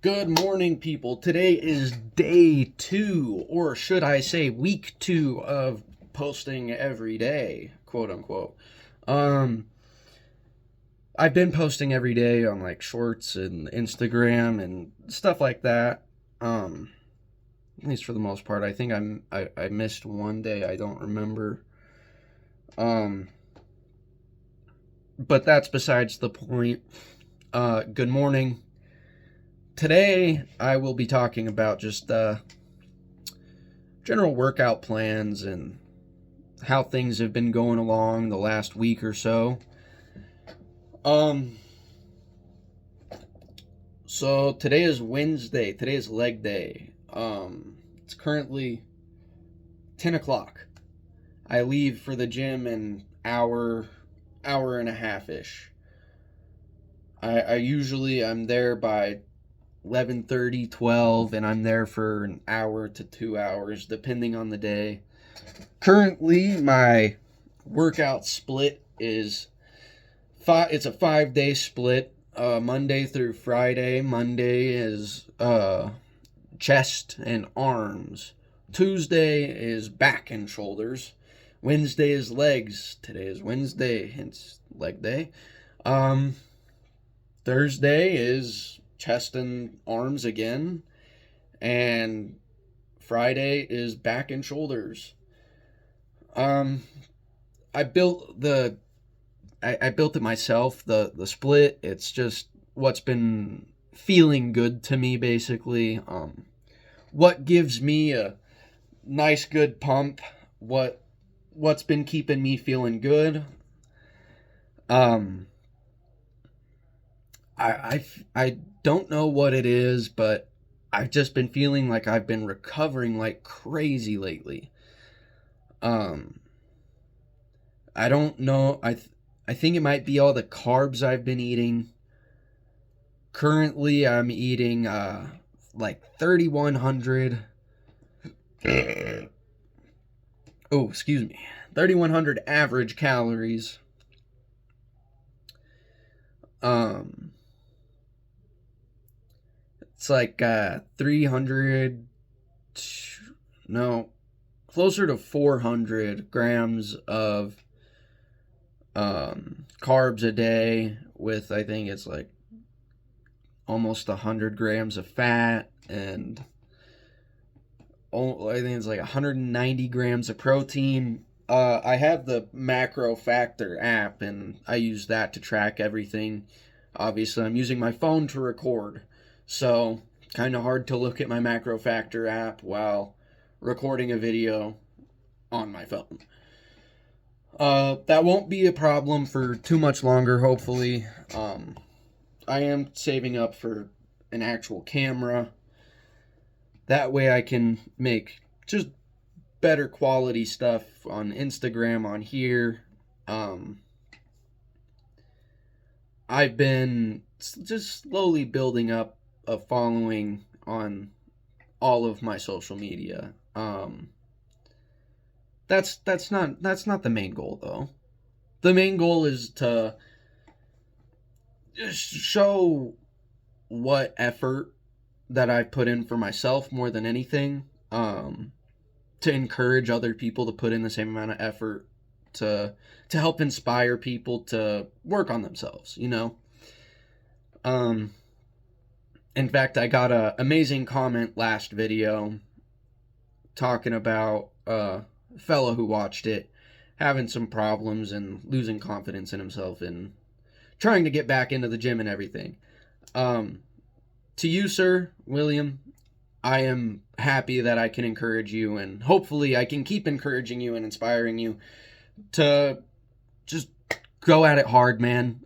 Good morning, people. Today is day 2, or should I say week 2 of posting every day, quote unquote. Um, I've been posting every day on like shorts and Instagram and stuff like that. Um, at least for the most part. I think I missed one day. I don't remember. Um, but that's besides the point. Good morning. Today I will be talking about just general workout plans and how things have been going along the last week or so. Um, so today is Wednesday. Today is leg day. It's currently 10 o'clock. I leave for the gym in hour and a half ish. I usually I'm there by 11:30, 12, and I'm there for an hour to 2 hours depending on the day. Currently, my workout split is it's a 5-day split. Monday through Friday. Monday is chest and arms. Tuesday is back and shoulders. Wednesday is legs. Today is Wednesday, hence leg day. Thursday is chest and arms again, and Friday is back and shoulders. I built I built it myself, the split. It's just what's been feeling good to me, basically. What gives me a nice good pump, what's been keeping me feeling good. um I don't know what it is, but I've just been feeling like I've been recovering like crazy lately. um I don't know. I think it might be all the carbs I've been eating. Currently, I'm eating like 3,100. Oh, excuse me. 3,100 average calories. Um, it's like 300. No, closer to 400 grams of carbs a day, with I think it's like almost 100 grams of fat, and I think it's like 190 grams of protein. I have the Macro Factor app, and I use that to track everything. Obviously, I'm using my phone to record, so kind of hard to look at my Macro Factor app while recording a video on my phone. That won't be a problem for too much longer, hopefully. I am saving up for an actual camera. That way I can make just better quality stuff on Instagram, on here. I've been just slowly building up a following on all of my social media. That's not the main goal, though. The main goal is to just show what effort that I put in for myself more than anything. To encourage other people to put in the same amount of effort to help inspire people to work on themselves, you know. Um, in fact, I got a amazing comment last video talking about a fellow who watched it having some problems and losing confidence in himself and trying to get back into the gym and everything. To you, sir, William, I am happy that I can encourage you, and hopefully I can keep encouraging you and inspiring you to just go at it hard, man.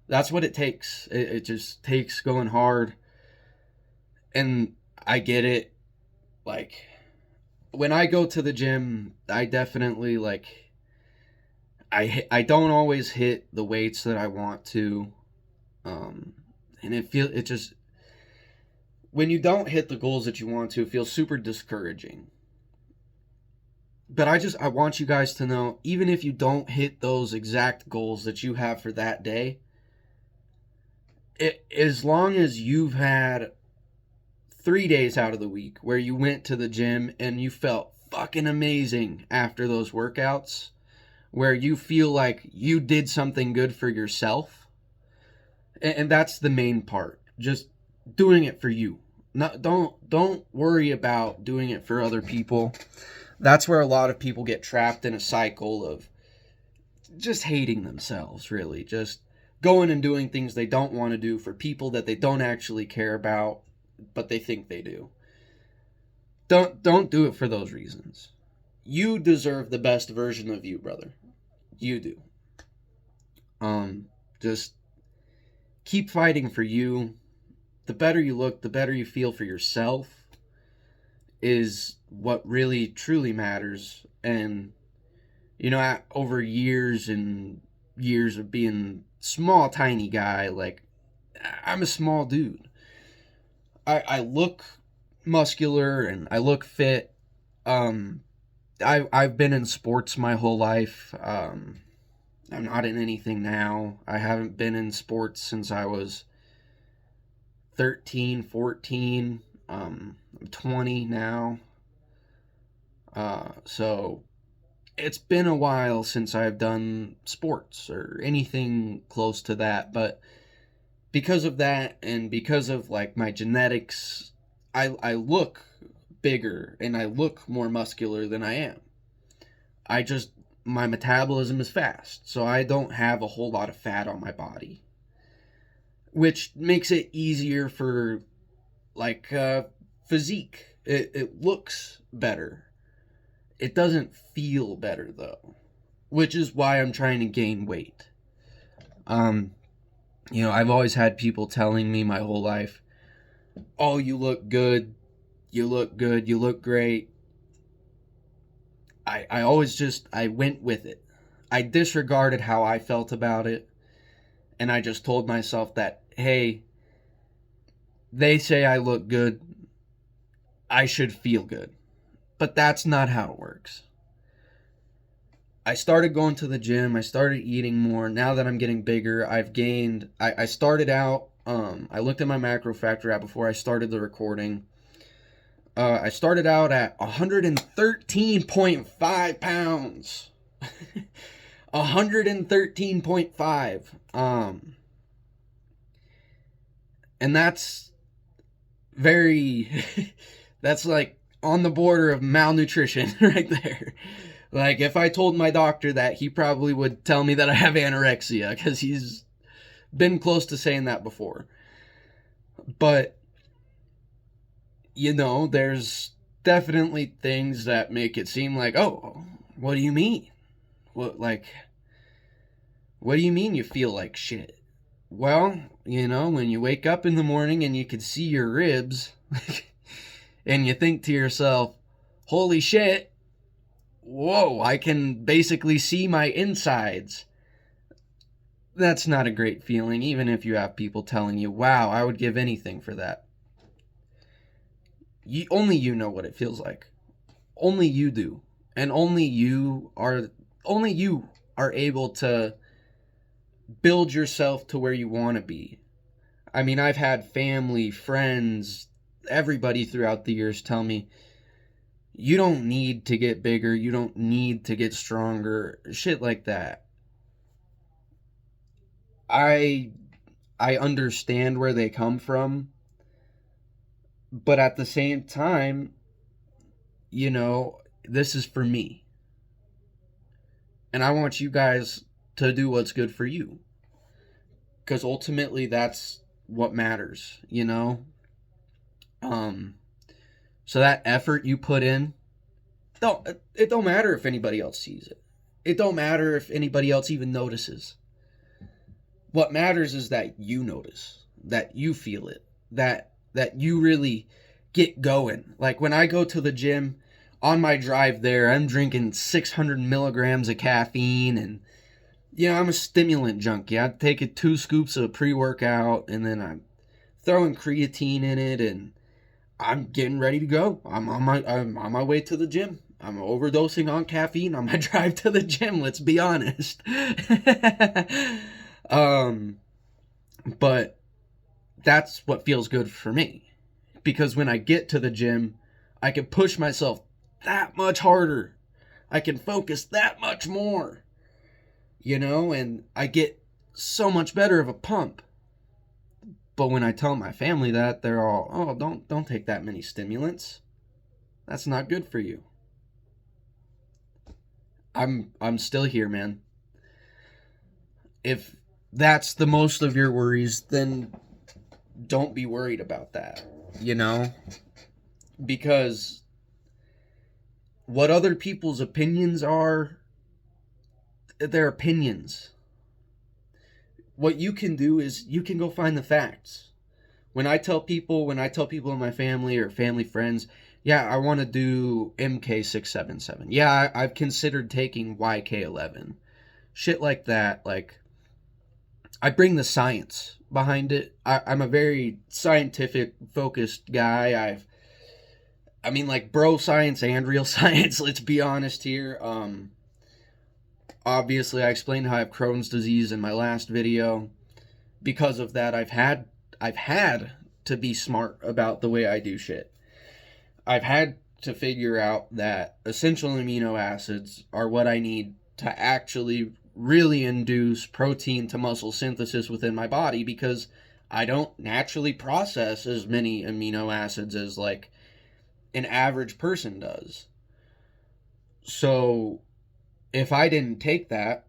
That's what it takes. It just takes going hard. And I get it. Like, when I go to the gym, I definitely, like, I don't always hit the weights that I want to. And it just, when you don't hit the goals that you want to, it feels super discouraging. But I want you guys to know, even if you don't hit those exact goals that you have for that day, as long as you've had 3 days out of the week where you went to the gym and you felt fucking amazing after those workouts, where you feel like you did something good for yourself, and that's the main part. Just doing it for you. Don't worry about doing it for other people. That's where a lot of people get trapped in a cycle of just hating themselves, really. Just going and doing things they don't want to do for people that they don't actually care about, but they think they do. Don't do it for those reasons. You deserve the best version of you, brother. You do. Just keep fighting for you. The better you look, the better you feel for yourself is what really truly matters. And over years and years of being small, tiny guy, like, I'm a small dude. I look muscular and I look fit. I've been in sports my whole life. I'm not in anything now. I haven't been in sports since I was 13, 14. I'm 20 now. So it's been a while since I've done sports or anything close to that, but because of that and because of like my genetics, I look bigger and I look more muscular than I am. My metabolism is fast, so I don't have a whole lot of fat on my body, which makes it easier for like physique. It looks better. It doesn't feel better though, which is why I'm trying to gain weight. I've always had people telling me my whole life, "Oh, you look good. You look good. You look great." I always I went with it. I disregarded how I felt about it, and I just told myself that, hey, they say I look good, I should feel good. But that's not how it works. I started going to the gym, I started eating more. Now that I'm getting bigger, I've gained, I started out, I looked at my macro factor app before I started the recording. I started out at 113.5 pounds. 113.5. And that's very, that's like on the border of malnutrition right there. Like, if I told my doctor that, he probably would tell me that I have anorexia, because he's been close to saying that before. But there's definitely things that make it seem like, oh, what do you mean? What do you mean you feel like shit? Well, when you wake up in the morning and you can see your ribs, and you think to yourself, holy shit, whoa, I can basically see my insides. That's not a great feeling, even if you have people telling you, wow, I would give anything for that. Only you know what it feels like. Only you do. And only you are able to build yourself to where you want to be. I mean, I've had family, friends, everybody throughout the years tell me, you don't need to get bigger, you don't need to get stronger, shit like that. I understand where they come from, but at the same time, this is for me. And I want you guys to do what's good for you. Because ultimately, that's what matters, So that effort you put in, it don't matter if anybody else sees it. It don't matter if anybody else even notices. What matters is that you notice, that you feel it, that you really get going. Like, when I go to the gym, on my drive there, I'm drinking 600 milligrams of caffeine, and I'm a stimulant junkie. I take 2 scoops of pre-workout, and then I'm throwing creatine in it, and I'm getting ready to go. I'm on my way to the gym. I'm overdosing on caffeine on my drive to the gym, let's be honest. But that's what feels good for me. Because when I get to the gym, I can push myself that much harder. I can focus that much more, and I get so much better of a pump. But when I tell my family that, they're all, "Oh, don't take that many stimulants. That's not good for you." I'm still here, man. If that's the most of your worries, then don't be worried about that, Because what other people's opinions are, they're opinions. What you can do is you can go find the facts. When I tell people in my family or family friends, yeah, I want to do MK677. Yeah, I've considered taking YK11. Shit like that. Like, I bring the science behind it. I'm a very scientific focused guy. Like bro science and real science, let's be honest here. Obviously I explained how I have Crohn's disease in my last video. Because of that, I've had to be smart about the way I do shit. I've had to figure out that essential amino acids are what I need to actually really induce protein to muscle synthesis within my body, because I don't naturally process as many amino acids as like an average person does. So if I didn't take that,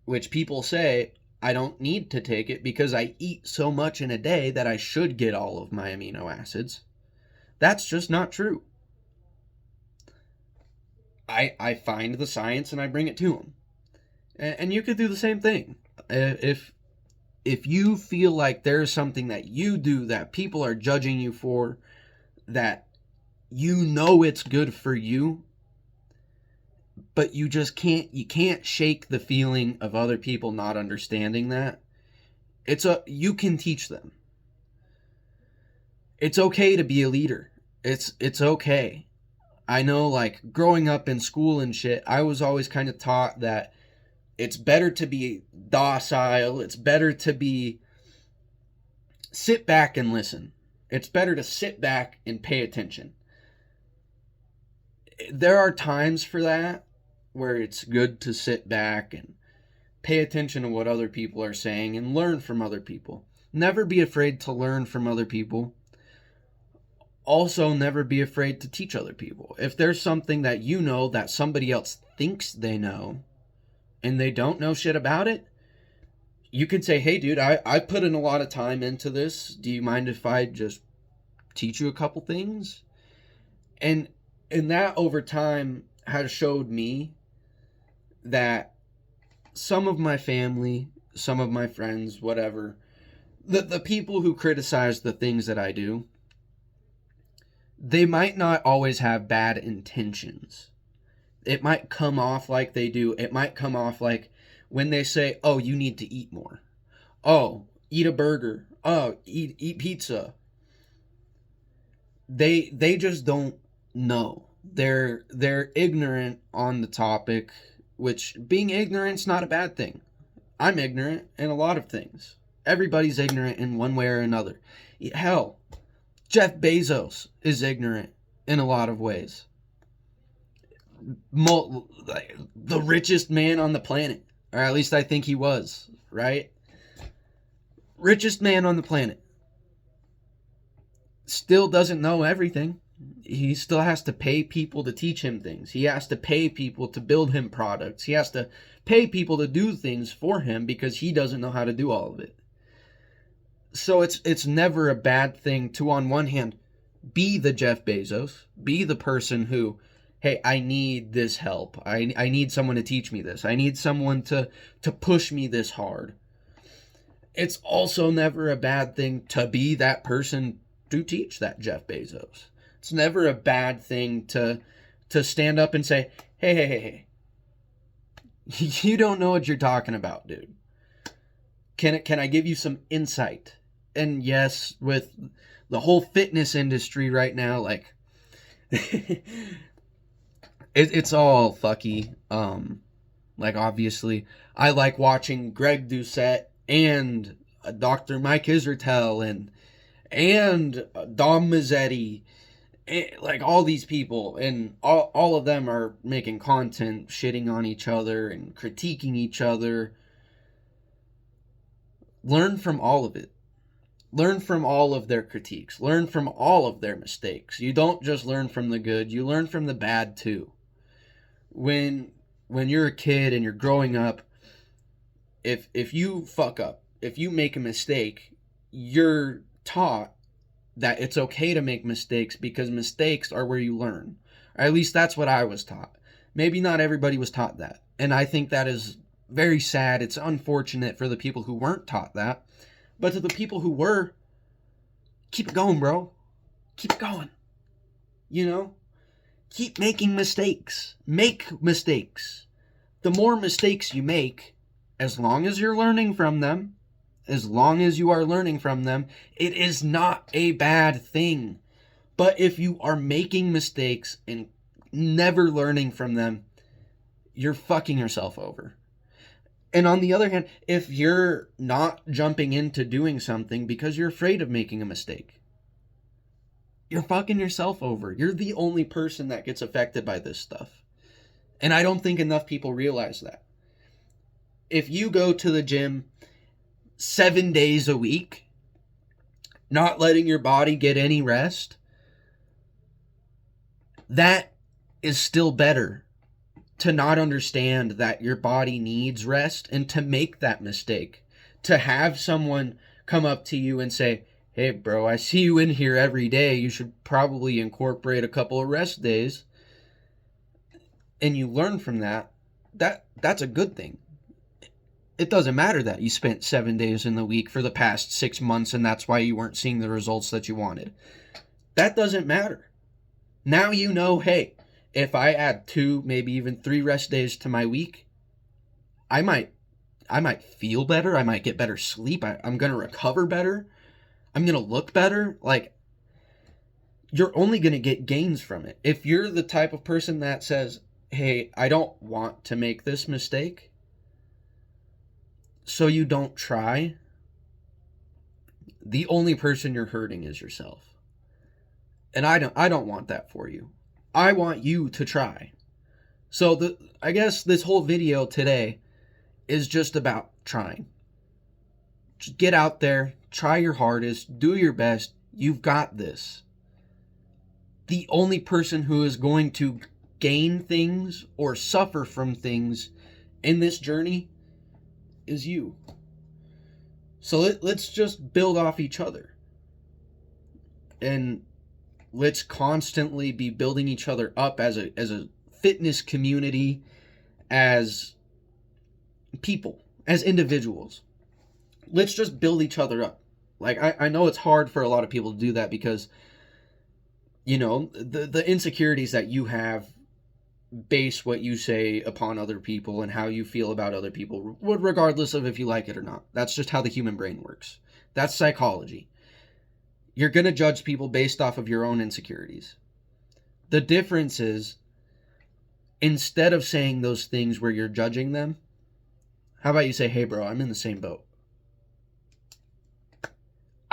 which people say I don't need to take it because I eat so much in a day that I should get all of my amino acids, that's just not true. I find the science and I bring it to them. And you could do the same thing. If you feel like there's something that you do that people are judging you for, that it's good for you, but you can't shake the feeling of other people not understanding that, you can teach them. It's okay to be a leader. It's okay. I know, like, growing up in school and shit, I was always kind of taught that it's better to be docile. It's better to sit back and listen. It's better to sit back and pay attention. There are times for that where it's good to sit back and pay attention to what other people are saying and learn from other people. Never be afraid to learn from other people. Also, never be afraid to teach other people. If there's something that that somebody else thinks they know and they don't know shit about it, you can say, "Hey, dude, I put in a lot of time into this. Do you mind if I just teach you a couple things?" And that over time has showed me that some of my family, some of my friends, whatever, the people who criticize the things that I do, they might not always have bad intentions. It might come off like they do. It might come off like when they say, "Oh, you need to eat more. Oh, eat a burger. Oh, eat pizza." They just don't know. They're ignorant on the topic, which being ignorant's not a bad thing. I'm ignorant in a lot of things. Everybody's ignorant in one way or another. Hell, Jeff Bezos is ignorant in a lot of ways. The richest man on the planet, or at least I think he was, right? Richest man on the planet. Still doesn't know everything. He still has to pay people to teach him things. He has to pay people to build him products. He has to pay people to do things for him because he doesn't know how to do all of it. So it's never a bad thing to, on one hand, be the Jeff Bezos, be the person who, hey, I need this help. I need someone to teach me this. I need someone to push me this hard. It's also never a bad thing to be that person to teach that Jeff Bezos. It's never a bad thing to stand up and say, hey, you don't know what you're talking about, dude. Can I give you some insight? And yes, with the whole fitness industry right now, like, it's all fucky. Like, obviously, I like watching Greg Doucette and Dr. Mike Israetel and and Dom Mazzetti, like all these people, and all of them are making content shitting on each other and critiquing each other. Learn from all of it. Learn from all of their critiques. Learn from all of their mistakes. You don't just learn from the good, you learn from the bad too. When you're a kid and you're growing up, if you fuck up, if you make a mistake, you're taught that it's okay to make mistakes because mistakes are where you learn. Or at least that's what I was taught. Maybe not everybody was taught that. And I think that is very sad. It's unfortunate for the people who weren't taught that. But to the people who were, keep it going, bro. Keep it going. You know? Keep making mistakes. Make mistakes. The more mistakes you make, as long as you're learning from them, as long as you are learning from them, it is not a bad thing. But if you are making mistakes and never learning from them, you're fucking yourself over. And on the other hand, if you're not jumping into doing something because you're afraid of making a mistake, you're fucking yourself over. You're the only person that gets affected by this stuff. And I don't think enough people realize that. If you go to the gym 7 days a week, not letting your body get any rest, that is still better to not understand that your body needs rest and to make that mistake. To have someone come up to you and say, hey bro, I see you in here every day, you should probably incorporate a couple of rest days, and you learn from that, that's a good thing. It doesn't matter that you spent 7 days in the week for the past 6 months and that's why you weren't seeing the results that you wanted. That doesn't matter. Now you know, hey, if I add 2, maybe even 3 rest days to my week, I might feel better. I might get better sleep. I'm going to recover better. I'm going to look better. Like, you're only going to get gains from it. If you're the type of person that says, hey, I don't want to make this mistake, so you don't try, the only person you're hurting is yourself. And I don't want that for you. I want you to try. So I guess this whole video today is just about trying. Just get out there, try your hardest, do your best. You've got this. The only person who is going to gain things or suffer from things in this journey is you. So let's just build off each other. And let's constantly be building each other up as a fitness community, as people, as individuals. Let's just build each other up. Like, I know it's hard for a lot of people to do that because, you know, the insecurities that you have base what you say upon other people and how you feel about other people, regardless of if you like it or not. That's just how the human brain works. That's psychology. You're going to judge people based off of your own insecurities. The difference is, instead of saying those things where you're judging them, how about you say, hey bro, I'm in the same boat.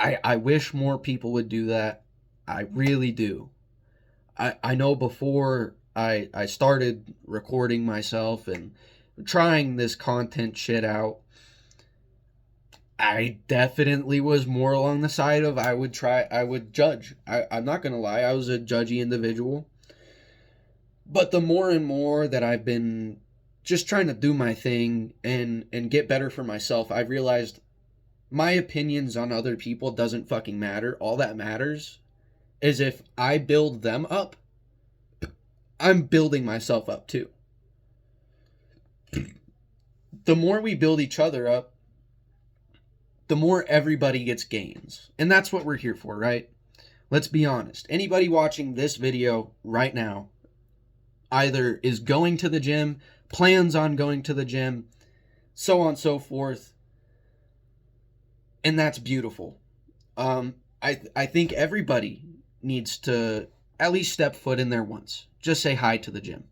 I wish more people would do that. I really do. I know before I started recording myself and trying this content shit out, I definitely was more along the side of I would judge. I'm not going to lie, I was a judgy individual. But the more and more that I've been just trying to do my thing and get better for myself, I've realized my opinions on other people doesn't fucking matter. All that matters is if I build them up, I'm building myself up too. The more we build each other up, the more everybody gets gains. And that's what we're here for, right? Let's be honest. Anybody watching this video right now either is going to the gym, plans on going to the gym, so on and so forth. And that's beautiful. I think everybody needs to at least step foot in there once. Just say hi to the gym.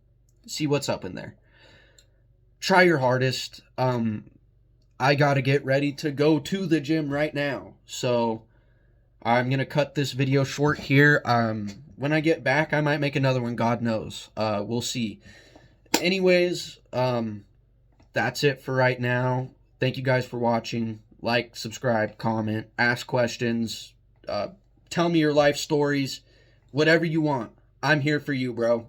See what's up in there. Try your hardest. I got to get ready to go to the gym right now. So I'm going to cut this video short here. When I get back, I might make another one. God knows. We'll see. Anyways, that's it for right now. Thank you guys for watching. Like, subscribe, comment, ask questions, tell me your life stories, whatever you want. I'm here for you, bro.